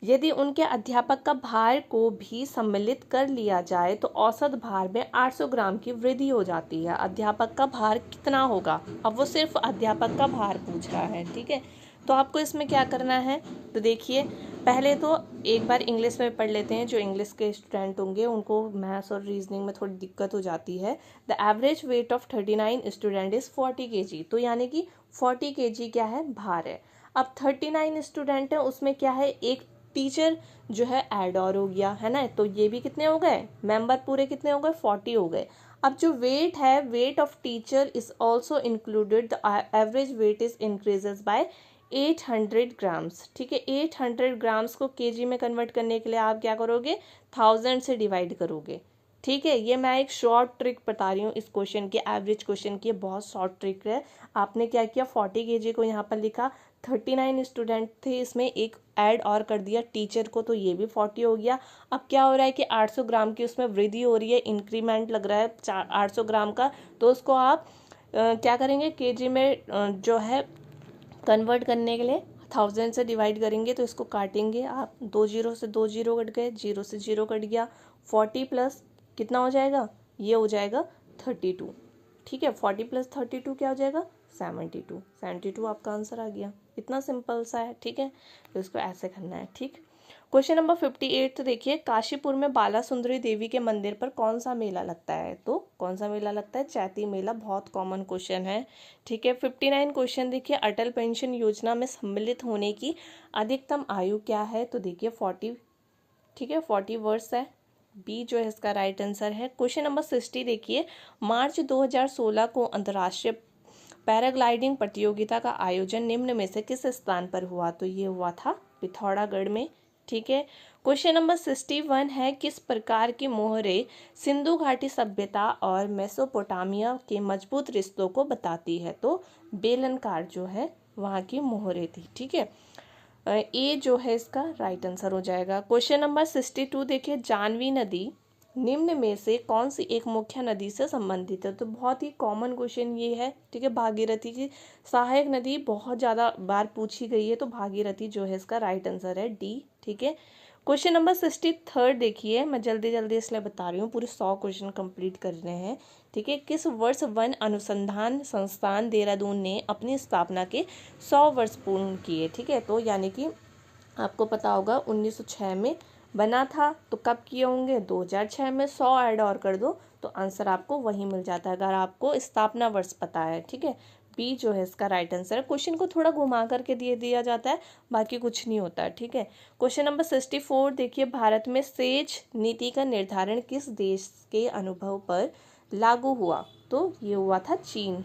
यदि उनके अध्यापक का भार को भी सम्मिलित कर लिया जाए तो औसत भार में 800 ग्राम की वृद्धि हो जाती है। अध्यापक का भार कितना होगा? अब वो सिर्फ अध्यापक का भार पूछ रहा है। ठीक है, तो आपको इसमें क्या करना है? तो देखिए पहले तो एक बार इंग्लिश में पढ़ लेते हैं। जो इंग्लिश के स्टूडेंट होंगे उनको मैथ्स और रीजनिंग में थोड़ी दिक्कत हो जाती है। The average weight of 39 student is 40 kg। तो यानी कि 40 kg क्या है? भार है। अब 39 स्टूडेंट है, उसमें क्या है, एक टीचर जो है ऐड और हो गया है ना, तो ये भी कितने हो गए? मेंबर पूरे कितने हो गए? 40 हो गए। अब जो वेट है, weight of teacher is also included, the average weight is increases by 800 grams. ठीक है, 800 ग्राम्स को केजी में कन्वर्ट करने के लिए आप क्या करोगे? 1000 से डिवाइड करोगे। ठीक है, ये मैं एक शॉर्ट ट्रिक बता रही हूँ इस क्वेश्चन की, एवरेज क्वेश्चन की। बहुत शॉर्ट ट्रिक है। आपने क्या किया, 40 kg को यहाँ पर लिखा, 39 स्टूडेंट थे, इसमें एक ऐड और कर दिया टीचर को, तो ये भी 40 हो गया। अब क्या हो रहा है कि 800 ग्राम की उसमें वृद्धि हो रही है, इंक्रीमेंट लग रहा है 800 ग्राम का, तो उसको आप क्या करेंगे, केजी में जो है कन्वर्ट करने के लिए 1000 से डिवाइड करेंगे। तो इसको काटेंगे आप, 2 जीरो से 2 जीरो कट गए, 0 से 0 कट गया, 40 प्लस कितना हो जाएगा? ये हो जाएगा 32। ठीक है, 40 प्लस 32 क्या हो जाएगा? 72। 72 आपका आंसर आ गया। इतना सिंपल सा है। ठीक है, तो इसको ऐसे करना है। ठीक, क्वेश्चन नंबर 58 तो देखिए, काशीपुर में बाला सुंदरी देवी के मंदिर पर कौन सा मेला लगता है? तो कौन सा मेला लगता है? चैती मेला। बहुत कॉमन क्वेश्चन है। ठीक है, 59 क्वेश्चन देखिए, अटल पेंशन योजना में सम्मिलित होने की अधिकतम आयु क्या है? तो देखिए 40। ठीक है, 40 वर्ष है। बी जो है इसका राइट आंसर है। क्वेश्चन नंबर 60 देखिए, मार्च 2016 को अंतर्राष्ट्रीय पैराग्लाइडिंग प्रतियोगिता का आयोजन निम्न में से किस स्थान पर हुआ? तो ये हुआ था पिथौरागढ़ में। ठीक है, क्वेश्चन नंबर 61 है, किस प्रकार की मोहरें सिंधु घाटी सभ्यता और मेसोपोटामिया के मजबूत रिश्तों को बताती है? तो बेलनकार जो है वहाँ की मोहरें थी। ठीक है, ए जो है इसका राइट आंसर हो जाएगा। क्वेश्चन नंबर 62 देखिए, जानवी नदी निम्न में से कौन सी एक मुख्य नदी से संबंधित है? तो बहुत ही कॉमन क्वेश्चन ये है। ठीक है, भागीरथी की सहायक नदी बहुत ज़्यादा बार पूछी गई है, तो भागीरथी जो है इसका राइट आंसर है, डी। ठीक है, क्वेश्चन नंबर 63 देखिए, मैं जल्दी जल्दी इसलिए बता रही हूँ, पूरे 100 क्वेश्चन कंप्लीट कर रहे हैं। ठीक है, किस वर्ष वन अनुसंधान संस्थान देहरादून ने अपनी स्थापना के 100 वर्ष पूर्ण किए? ठीक है, तो यानी कि आपको पता होगा 1906 में बना था, तो कब किए होंगे? 2006 में। 100 ऐड और कर दो तो आंसर आपको वही मिल जाता है, अगर आपको स्थापना वर्ष पता है। ठीक है, बी जो है इसका राइट आंसर है। क्वेश्चन को थोड़ा घुमा करके दिया जाता है, बाकी कुछ नहीं होता है। ठीक है, क्वेश्चन नंबर 64 देखिए, भारत में सेज नीति का निर्धारण किस देश के अनुभव पर लागू हुआ? तो ये हुआ था चीन।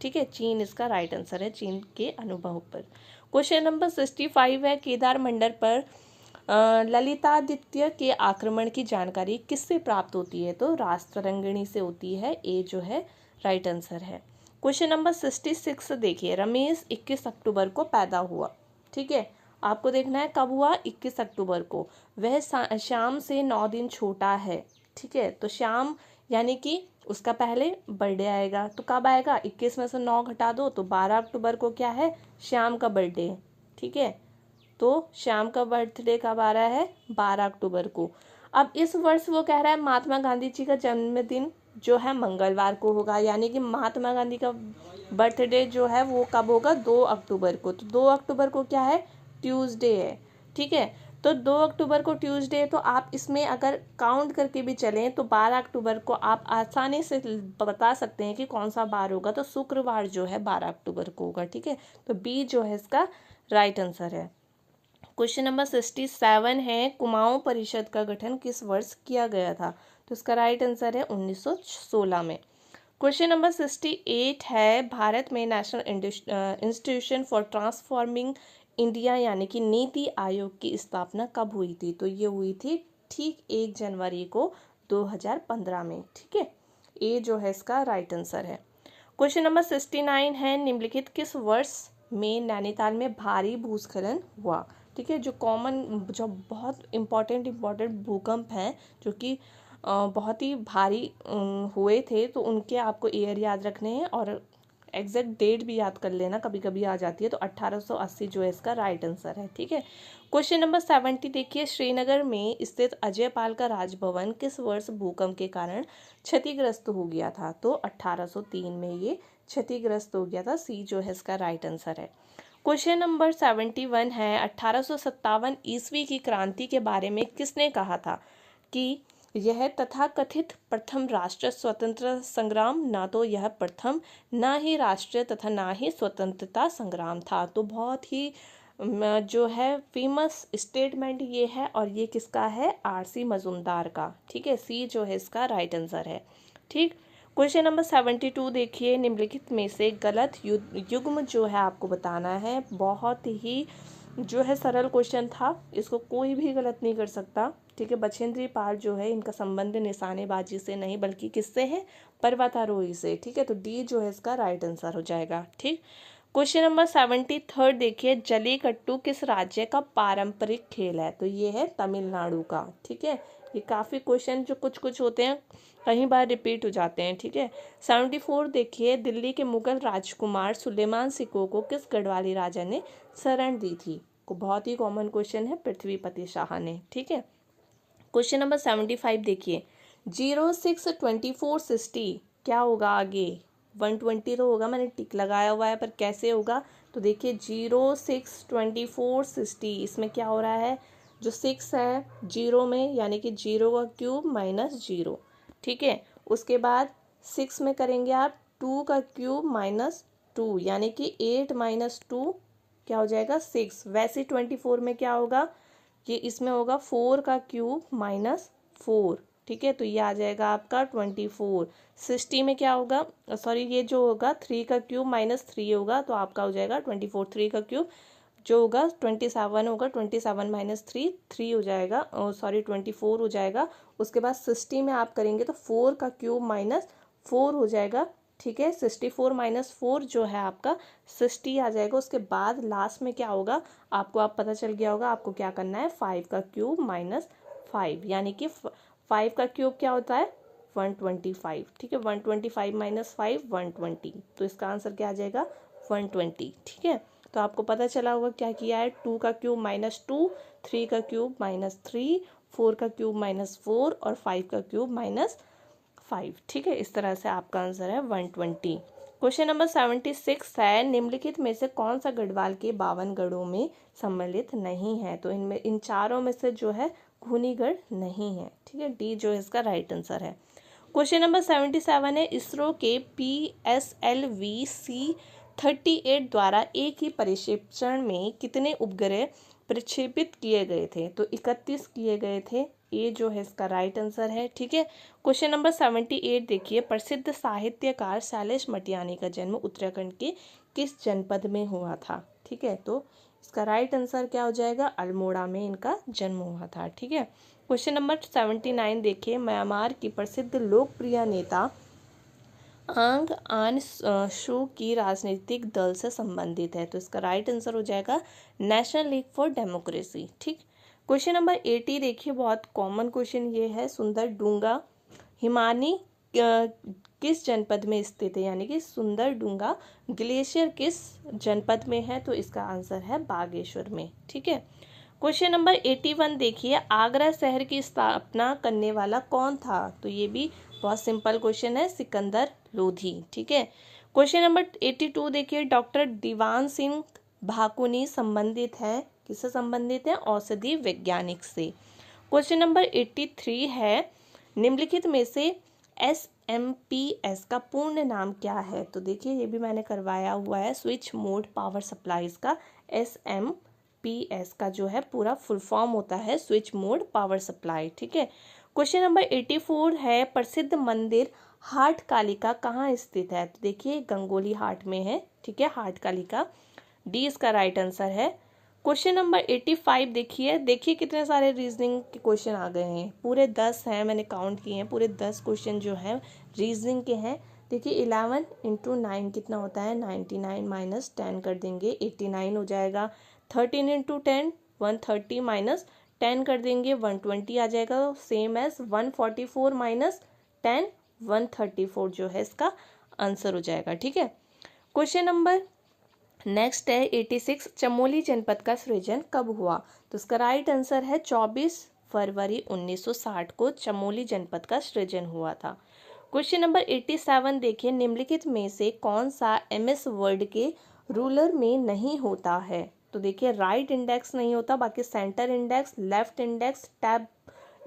ठीक है, चीन इसका राइट आंसर है, चीन के अनुभव पर। क्वेश्चन नंबर 65 है, केदार मंडल पर ललितादित्य के आक्रमण की जानकारी किससे प्राप्त होती है? तो राष्ट्ररंगिणी से होती है। ए जो है राइट आंसर है। क्वेश्चन नंबर 66 देखिए, रमेश 21 अक्टूबर को पैदा हुआ। ठीक है, आपको देखना है कब हुआ? 21 अक्टूबर को। वह शाम से 9 दिन छोटा है। ठीक है, तो शाम यानी कि उसका पहले बर्थडे आएगा। तो कब आएगा, 21 में से 9 घटा दो तो 12 अक्टूबर को क्या है, श्याम का बर्थडे है। ठीक है, तो श्याम का बर्थडे कब आ रहा है, 12 अक्टूबर को। अब इस वर्ष वो कह रहा है महात्मा गांधी जी का जन्मदिन जो है मंगलवार को होगा, यानी कि महात्मा गांधी का बर्थडे जो है वो कब होगा, 2 अक्टूबर को। तो 2 अक्टूबर को क्या है, ट्यूसडे है। ठीक है, तो 2 अक्टूबर को ट्यूसडे है, तो आप इसमें अगर काउंट करके भी चलें तो 12 अक्टूबर को आप आसानी से बता सकते हैं कि कौन सा बार होगा, तो शुक्रवार जो है 12 अक्टूबर को होगा। ठीक है, तो बी जो है इसका राइट आंसर है। क्वेश्चन नंबर 67 है, कुमाऊं परिषद का गठन किस वर्ष किया गया था, तो इसका राइट आंसर है 1916 में। क्वेश्चन नंबर 68 है, भारत में national institution for transforming India यानी कि नीति आयोग की स्थापना कब हुई थी, तो ये हुई थी ठीक 1 जनवरी को 2015 में। ठीक है, ए जो है इसका राइट आंसर है। क्वेश्चन नंबर 69 है, निम्नलिखित किस वर्ष में नैनीताल में भारी भूस्खलन हुआ। ठीक है, जो बहुत इम्पोर्टेंट भूकंप हैं जो कि बहुत ही भारी हुए थे, तो उनके आपको ईयर याद रखने हैं और एग्जैक्ट डेट भी याद कर लेना, कभी कभी आ जाती है। तो 1880 जो है इसका राइट आंसर है। ठीक है, क्वेश्चन नंबर 70 देखिए, श्रीनगर में स्थित अजयपाल का राजभवन किस वर्ष भूकंप के कारण क्षतिग्रस्त हो गया था, तो 1803 में ये क्षतिग्रस्त हो गया था। सी जो है इसका राइट आंसर है। क्वेश्चन नंबर 71 है, 1857 ईस्वी की क्रांति के बारे में किसने कहा था कि यह तथाकथित प्रथम राष्ट्र स्वतंत्रता संग्राम, ना तो यह प्रथम ना ही राष्ट्रीय तथा ना ही स्वतंत्रता संग्राम था। तो बहुत ही जो है फेमस स्टेटमेंट ये है, और ये किसका है, आरसी मजूमदार का। ठीक है, सी जो है इसका राइट आंसर है। ठीक, क्वेश्चन नंबर 72 देखिए, निम्नलिखित में से गलत युग्म जो है आपको बताना है। बहुत ही जो है सरल क्वेश्चन था, इसको कोई भी गलत नहीं कर सकता। ठीक है, बछेंद्री पाल जो है इनका संबंध निशानेबाजी से नहीं बल्कि किससे है, पर्वतारोही से। ठीक है, तो डी जो है इसका राइट आंसर हो जाएगा। ठीक, क्वेश्चन नंबर 73 देखिए, जलीकट्टू किस राज्य का पारंपरिक खेल है, तो ये है तमिलनाडु का। ठीक है, ये काफ़ी क्वेश्चन जो कुछ कुछ होते हैं कई बार रिपीट हो जाते हैं। ठीक है, 74 देखिए, दिल्ली के मुगल राजकुमार सुलेमान सिको को किस गढ़वाली राजा ने शरण दी थी, को बहुत ही कॉमन क्वेश्चन है, पृथ्वीपति शाह ने। ठीक है, क्वेश्चन नंबर 75 देखिए, 062460 क्या होगा आगे, 120 तो होगा, मैंने टिक लगाया हुआ है, पर कैसे होगा, तो देखिए 062460 इसमें क्या हो रहा है, जो 6 है जीरो में यानी कि 0 का क्यूब माइनस 0। ठीक है, उसके बाद 6 में करेंगे आप 2 का क्यूब माइनस 2 यानी कि 8 माइनस 2 क्या हो जाएगा, 6। वैसे 24 में क्या होगा, ये इसमें होगा 4 का क्यूब माइनस 4। ठीक है, तो ये आ जाएगा आपका 24। 60 में क्या होगा, सॉरी ये जो होगा 3 का क्यूब माइनस 3 होगा, तो आपका हो जाएगा 24। 3 का क्यूब जो होगा 27 होगा, 27 माइनस 3 3 हो जाएगा, सॉरी 24 हो जाएगा। उसके बाद 60 में आप करेंगे तो 4 का क्यूब माइनस 4 हो जाएगा। ठीक है, 64 माइनस 4 जो है आपका 60 आ जाएगा। उसके बाद लास्ट में क्या होगा, आपको आप पता चल गया होगा, आपको क्या करना है, 5 का क्यूब माइनस 5 यानी कि 5 का क्यूब क्या होता है, 125। ठीक है, 125 माइनस 5 120, तो इसका आंसर क्या आ जाएगा, 120। ठीक है, तो आपको पता चला होगा क्या किया है, 2 का क्यूब माइनस 2, 3 का क्यूब माइनस 3, 4 का क्यूब माइनस 4 और 5 का क्यूब माइनस 5। ठीक है, इस तरह से आपका आंसर है 120। क्वेश्चन नंबर 76 है, निम्नलिखित में से कौन सा गढ़वाल के 52 गढ़ों में सम्मिलित नहीं है, तो इनमें इन चारों में से जो है खूनीगढ़ नहीं है। ठीक है, डी जो है इसका राइट आंसर है। क्वेश्चन नंबर 77 है, इसरो के PSLV-C-38 द्वारा एक ही परिक्षेपण में कितने उपग्रह प्रक्षेपित किए गए थे, तो 31 किए गए थे। ए जो है इसका राइट आंसर है। ठीक है, क्वेश्चन नंबर 78 देखिए, प्रसिद्ध साहित्यकार शैलेश मटियानी का जन्म उत्तराखंड के किस जनपद में हुआ था। ठीक है, तो इसका राइट आंसर क्या हो जाएगा, अल्मोड़ा में इनका जन्म हुआ था। ठीक है, क्वेश्चन नंबर 79 देखिए, म्यांमार की प्रसिद्ध लोकप्रिय नेता आंग आन सू की राजनीतिक दल से संबंधित है, तो इसका राइट आंसर हो जाएगा नेशनल लीग फॉर डेमोक्रेसी। ठीक, क्वेश्चन नंबर 80 देखिए, बहुत कॉमन क्वेश्चन ये है, सुंदर डूंगा हिमानी किस जनपद में स्थित है, यानी कि सुंदरडुंगा ग्लेशियर किस जनपद में है, तो इसका आंसर है बागेश्वर में। ठीक है। क्वेश्चन नंबर 81 देखिए, आगरा शहर की स्थापना करने वाला कौन था, तो ये भी बहुत सिंपल क्वेश्चन है, सिकंदर लोधी। ठीक है। क्वेश्चन नंबर 82 देखिए, डॉक्टर दीवान सिंह भाकुनी संबंधित है, किससे संबंधित है, औषधि वैज्ञानिक से। क्वेश्चन नंबर 83 है, निम्नलिखित में से SMPS का पूर्ण नाम क्या है, तो देखिए ये भी मैंने करवाया हुआ है, स्विच मोड पावर सप्लाईज का SMPS का जो है पूरा फुल फॉर्म होता है स्विच मोड पावर सप्लाई। ठीक है। क्वेश्चन नंबर 84 है, प्रसिद्ध मंदिर हाट कालिका कहाँ स्थित है, तो देखिए गंगोली हाट में है। ठीक है, हाट कालिका, डी इसका राइट आंसर है। क्वेश्चन नंबर 85 देखिए कितने सारे रीजनिंग के क्वेश्चन आ गए हैं, पूरे 10 हैं, मैंने काउंट किए हैं, पूरे 10 क्वेश्चन जो हैं रीजनिंग के हैं। देखिए 11 × 9 कितना होता है, 99 माइनस 10 कर देंगे 89 हो जाएगा। 13 × 10 130 माइनस 10 कर देंगे 120 आ जाएगा, सेम एज 144 माइनस 10 134 जो है इसका आंसर हो जाएगा। ठीक है। क्वेश्चन नंबर नेक्स्ट है 86, चमोली जनपद का सृजन कब हुआ, तो इसका राइट आंसर है 24 फरवरी 1960 को चमोली जनपद का सृजन हुआ था। क्वेश्चन नंबर 87 देखिए, निम्नलिखित में से कौन सा MS वर्ड के रूलर में नहीं होता है, तो देखिए राइट इंडेक्स नहीं होता, बाकी centre index, left index, tab,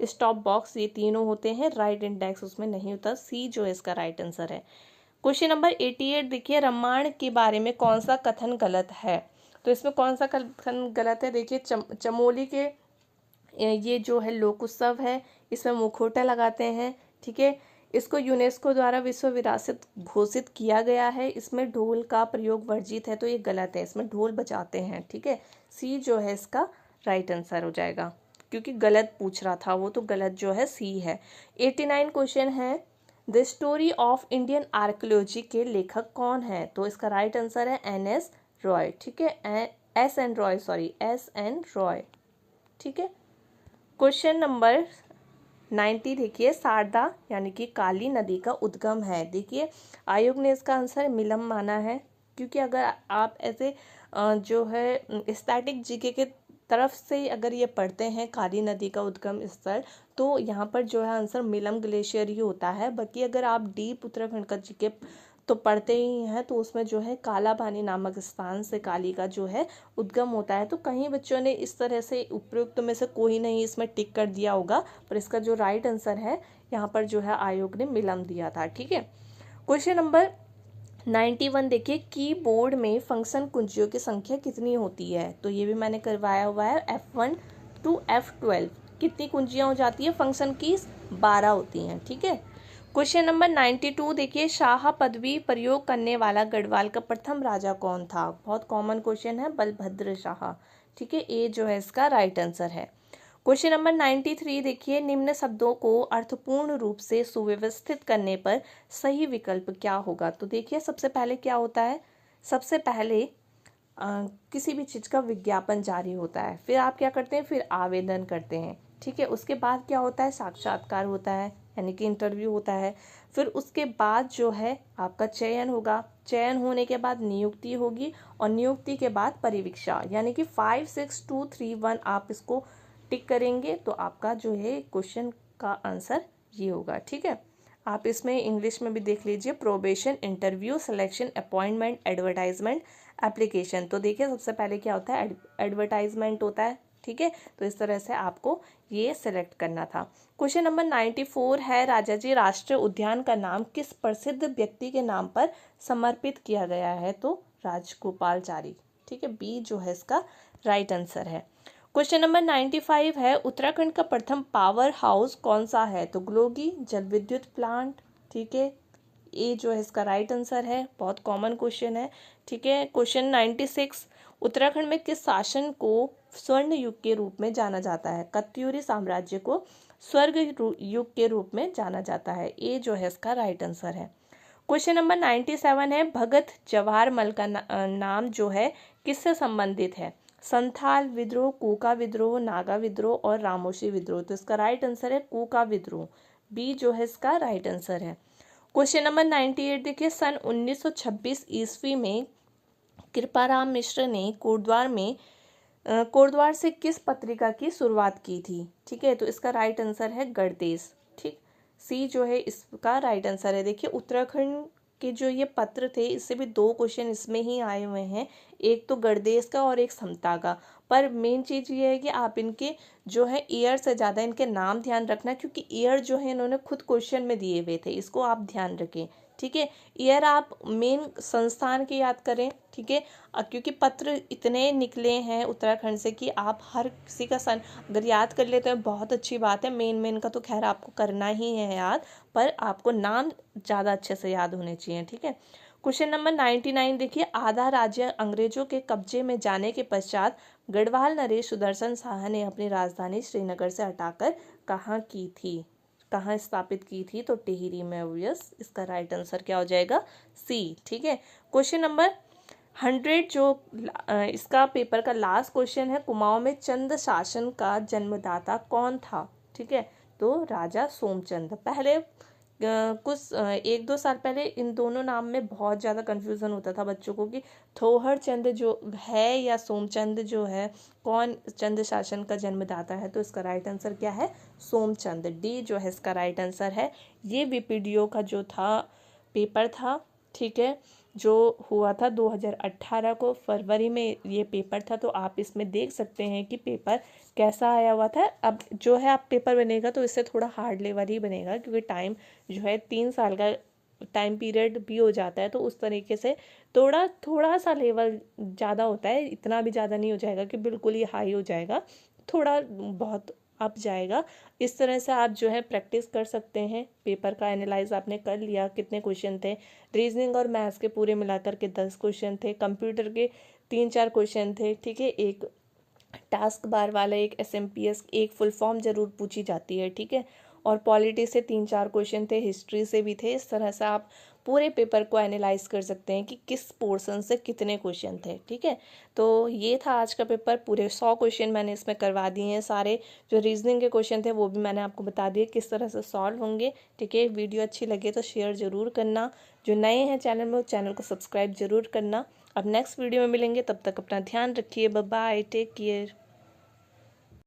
stop box, ये तीनों होते हैं, राइट इंडेक्स उसमें नहीं होता, सी जो है इसका राइट आंसर है। क्वेश्चन नंबर 88 देखिए, रामायण के बारे में कौन सा कथन गलत है, तो इसमें कौन सा कथन गलत है, देखिए चमोली के ये जो है लोक उत्सव है, इसमें मुखौटा लगाते हैं। ठीक है, इसको यूनेस्को द्वारा विश्व विरासत घोषित किया गया है, इसमें ढोल का प्रयोग वर्जित है, तो ये गलत है, इसमें ढोल बजाते हैं। ठीक है, सी जो है इसका राइट आंसर हो जाएगा, क्योंकि गलत पूछ रहा था वो, तो गलत जो है सी है। 89 क्वेश्चन है, the story of Indian archaeology के लेखक कौन है, तो इसका राइट आंसर है NS रॉय। ठीक है, SN Roy, sorry SN Roy. ठीक है। क्वेश्चन नंबर 90 देखिए, शारदा यानी कि काली नदी का उद्गम है, देखिए आयोग ने इसका आंसर मिलम माना है, क्योंकि अगर आप ऐसे जो है स्टैटिक जीके के तरफ से अगर ये पढ़ते हैं काली नदी का उद्गम स्थल, तो यहाँ पर जो है आंसर मिलम ग्लेशियर ही होता है। बाकी अगर आप डीप उत्तराखंड का जीके तो पढ़ते ही हैं, तो उसमें जो है काला पानी नामक स्थान से काली का जो है उद्गम होता है, तो कहीं बच्चों ने इस तरह से उपयुक्त में से कोई नहीं इसमें टिक कर दिया होगा, पर इसका जो राइट आंसर है यहाँ पर जो है आयोग ने मिलम दिया था। ठीक है। क्वेश्चन नंबर 91 देखिए, कीबोर्ड में फंक्शन कुंजियों की संख्या कितनी होती है, तो ये भी मैंने करवाया हुआ है, F1 to F12 कितनी कुंजियां हो जाती है फंक्शन की, 12 होती हैं। ठीक है। क्वेश्चन नंबर 92 देखिए, शाह पदवी प्रयोग करने वाला गढ़वाल का प्रथम राजा कौन था, बहुत कॉमन क्वेश्चन है, बलभद्र शाह। ठीक है, ए जो है इसका राइट आंसर है। क्वेश्चन नंबर 93 देखिए, निम्न शब्दों को अर्थपूर्ण रूप से सुव्यवस्थित करने पर सही विकल्प क्या होगा, तो देखिए सबसे पहले क्या होता है, सबसे पहले किसी भी चीज़ का विज्ञापन जारी होता है, फिर आप क्या करते हैं, फिर आवेदन करते हैं। ठीक है, उसके बाद क्या होता है, साक्षात्कार होता है, यानी कि इंटरव्यू होता है, फिर उसके बाद जो है आपका चयन होगा, चयन होने के बाद नियुक्ति होगी, और नियुक्ति के बाद परिवीक्षा, यानी कि 5 6 2 3 1 आप इसको टिक करेंगे तो आपका जो है क्वेश्चन का आंसर ये होगा। ठीक है, आप इसमें इंग्लिश में भी देख लीजिए, probation, interview, selection, appointment, advertisement, application. तो देखिए सबसे पहले क्या होता है, एडवर्टाइजमेंट होता है। ठीक है, तो इस तरह से आपको ये सिलेक्ट करना था। क्वेश्चन नंबर 94 है, राजाजी राष्ट्रीय उद्यान का नाम किस प्रसिद्ध व्यक्ति के नाम पर समर्पित किया गया है, तो राजगोपालचारी। ठीक है, बी जो है इसका राइट आंसर है। क्वेश्चन नंबर 95 है, उत्तराखंड का प्रथम पावर हाउस कौन सा है, तो ग्लोगी जल विद्युत प्लांट। ठीक है, ए जो है इसका राइट आंसर है, बहुत कॉमन क्वेश्चन है। ठीक है। क्वेश्चन 96, उत्तराखंड में किस शासन को स्वर्ण युग के रूप में जाना जाता है, कत्यूरी साम्राज्य को स्वर्ग युग के रूप में जाना जाता है, ए जो है इसका राइट आंसर है। क्वेश्चन नंबर 97 है, भगत जवाहर मल का नाम जो है किससे संबंधित है, संथाल विद्रोह, कूका विद्रोह, नागा विद्रोह और रामोशी विद्रोह, तो इसका राइट आंसर है कूका विद्रोह, बी जो है इसका राइट आंसर है। क्वेश्चन नंबर 98 देखिए, सन 1926 ईस्वी में कृपाराम मिश्र ने कोटद्वार से किस पत्रिका की शुरुआत की थी? ठीक है, तो इसका राइट आंसर है गणदेश। ठीक, सी जो है इसका राइट आंसर है। देखिए उत्तराखंड के जो ये पत्र थे, इससे भी दो क्वेश्चन इसमें ही आए हुए हैं, एक तो गणदेश का और एक समता का। पर मेन चीज़ ये है कि आप इनके जो है ईयर से ज़्यादा इनके नाम ध्यान रखना, क्योंकि ईयर जो है इन्होंने खुद क्वेश्चन में दिए हुए थे, इसको आप ध्यान रखें। ठीक है, ईयर आप मेन संस्थान के याद करें। ठीक है, क्योंकि पत्र इतने निकले हैं उत्तराखंड से कि आप हर किसी का सन अगर याद कर लेते हैं बहुत अच्छी बात है। मेन का तो खैर आपको करना ही है याद, पर आपको नाम ज़्यादा अच्छे से याद होने चाहिए। ठीक है, क्वेश्चन नंबर 99 देखिए, आधा राज्य अंग्रेजों के कब्जे में जाने के पश्चात गढ़वाल नरेश सुदर्शन शाह ने अपनी राजधानी श्रीनगर से हटाकर कहाँ की थी, कहाँ स्थापित की थी? तो टिहरी में। ऑब्वियस, इसका राइट आंसर क्या हो जाएगा? सी। ठीक है, क्वेश्चन नंबर 100 जो इसका पेपर का लास्ट क्वेश्चन है, कुमाऊं में चंद शासन का जन्मदाता कौन था? ठीक है, तो राजा सोमचंद। पहले कुछ 1-2 साल पहले इन दोनों नाम में बहुत ज़्यादा कंफ्यूजन होता था बच्चों को कि थोहर चंद जो है या सोमचंद जो है, कौन चंद शासन का जन्मदाता है? तो इसका राइट आंसर क्या है? सोमचंद। डी जो है इसका राइट आंसर है। ये वीपीडीओ का जो था पेपर था, ठीक है, जो हुआ था 2018 को फरवरी में ये पेपर था। तो आप इसमें देख सकते हैं कि पेपर कैसा आया हुआ था। अब जो है आप पेपर बनेगा तो इससे थोड़ा हार्ड लेवल ही बनेगा, क्योंकि टाइम जो है 3 साल का टाइम पीरियड भी हो जाता है, तो उस तरीके से थोड़ा सा लेवल ज़्यादा होता है। इतना भी ज़्यादा नहीं हो जाएगा कि बिल्कुल ही हाई हो जाएगा, थोड़ा बहुत अप जाएगा। इस तरह से आप जो है प्रैक्टिस कर सकते हैं। पेपर का एनालाइज आपने कर लिया, कितने क्वेश्चन थे, रीजनिंग और मैथ्स के पूरे मिलाकर के 10 क्वेश्चन थे, कंप्यूटर के 3-4 क्वेश्चन थे। ठीक है, एक टास्क बार वाला, एक SMPS, एक फुल फॉर्म जरूर पूछी जाती है। ठीक है, और पॉलिटी से 3-4 क्वेश्चन थे, हिस्ट्री से भी थे। इस तरह से आप पूरे पेपर को एनालाइज कर सकते हैं कि किस पोर्शन से कितने क्वेश्चन थे। ठीक है, तो ये था आज का पेपर। पूरे 100 क्वेश्चन मैंने इसमें करवा दिए हैं। सारे जो रीजनिंग के क्वेश्चन थे वो भी मैंने आपको बता दिए किस तरह से सॉल्व होंगे। ठीक है, वीडियो अच्छी लगे तो शेयर ज़रूर करना। जो नए हैं चैनल में, चैनल को सब्सक्राइब जरूर करना। अब नेक्स्ट वीडियो में मिलेंगे, तब तक अपना ध्यान रखिए। Bye bye, take care.